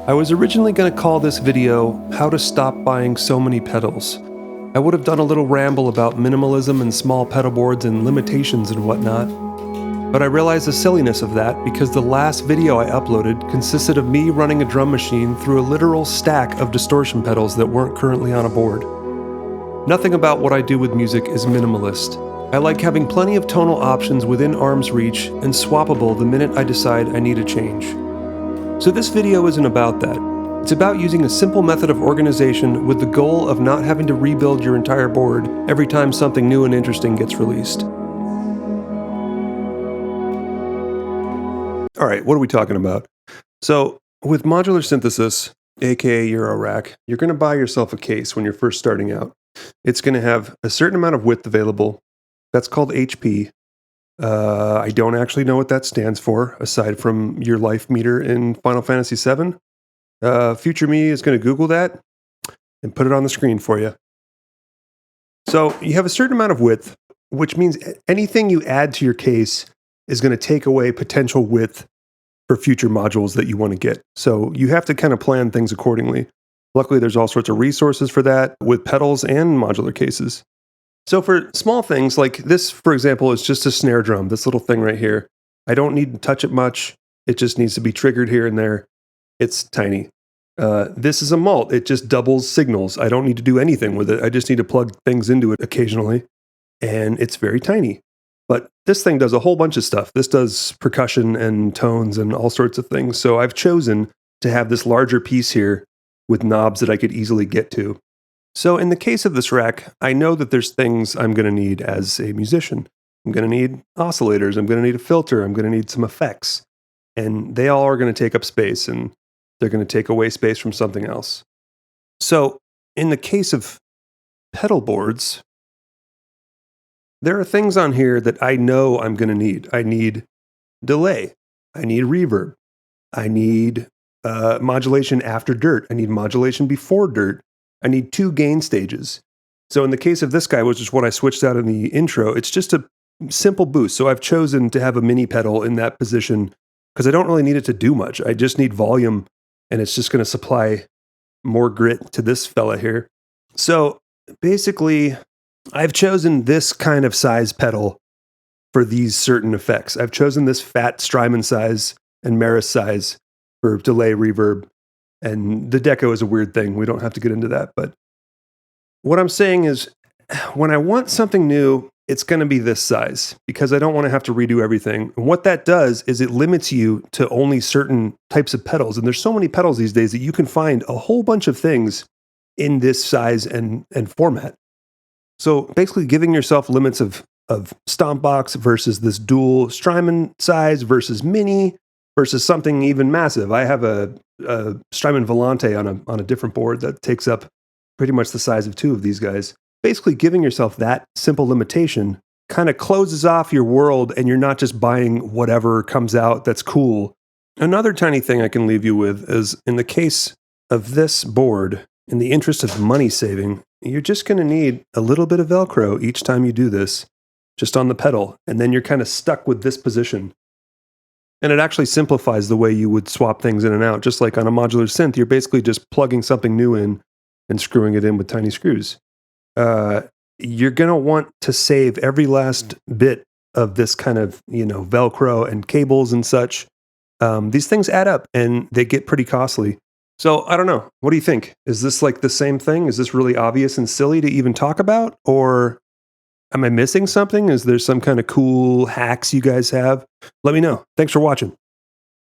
I was originally going to call this video, How to Stop Buying So Many Pedals. I would have done a little ramble about minimalism and small pedal boards and limitations and whatnot, but I realized the silliness of that because the last video I uploaded consisted of me running a drum machine through a literal stack of distortion pedals that weren't currently on a board. Nothing about what I do with music is minimalist. I like having plenty of tonal options within arm's reach and swappable the minute I decide I need a change. So this video isn't about that. It's about using a simple method of organization with the goal of not having to rebuild your entire board every time something new and interesting gets released. All right, what are we talking about? So with modular synthesis, aka Eurorack, you're going to buy yourself a case when you're first starting out. It's going to have a certain amount of width available. That's called HP. I don't actually know what that stands for, aside from your life meter in Final Fantasy VII. Future me is going to Google that and put it on the screen for you. So you have a certain amount of width, which means anything you add to your case is going to take away potential width for future modules that you want to get. So you have to kind of plan things accordingly. Luckily, there's all sorts of resources for that with pedals and modular cases. So for small things like this, for example, is just a snare drum, this little thing right here. I don't need to touch it much. It just needs to be triggered here and there. It's tiny. This is a mult. It just doubles signals. I don't need to do anything with it. I just need to plug things into it occasionally. And it's very tiny. But this thing does a whole bunch of stuff. This does percussion and tones and all sorts of things. So I've chosen to have this larger piece here with knobs that I could easily get to. So in the case of this rack, I know that there's things I'm going to need as a musician. I'm going to need oscillators. I'm going to need a filter. I'm going to need some effects. And they all are going to take up space, and they're going to take away space from something else. So in the case of pedal boards, there are things on here that I know I'm going to need. I need delay. I need reverb. I need modulation after dirt. I need modulation before dirt. I need 2 gain stages. So in the case of this guy, which is what I switched out in the intro, it's just a simple boost. So I've chosen to have a mini pedal in that position because I don't really need it to do much. I just need volume, and it's just going to supply more grit to this fella here. So basically, I've chosen this kind of size pedal for these certain effects. I've chosen this fat Strymon size and Maris size for delay, reverb, and the deco is a weird thing. We don't have to get into that. But what I'm saying is, when I want something new, it's going to be this size because I don't want to have to redo everything. And what that does is it limits you to only certain types of pedals. And there's so many pedals these days that you can find a whole bunch of things in this size and format. So basically giving yourself limits of stomp box versus this dual Strymon size versus mini versus something even massive. I have a Strymon Volante on a different board that takes up pretty much the size of 2 of these guys. Basically giving yourself that simple limitation kind of closes off your world, and you're not just buying whatever comes out that's cool. Another tiny thing I can leave you with is, in the case of this board, in the interest of money saving, you're just going to need a little bit of Velcro each time you do this, just on the pedal, and then you're kind of stuck with this position. And it actually simplifies the way you would swap things in and out. Just like on a modular synth, you're basically just plugging something new in and screwing it in with tiny screws. You're going to want to save every last bit of this kind of, Velcro and cables and such. These things add up and they get pretty costly. So I don't know. What do you think? Is this like the same thing? Is this really obvious and silly to even talk about? Or am I missing something? Is there some kind of cool hacks you guys have? Let me know. Thanks for watching.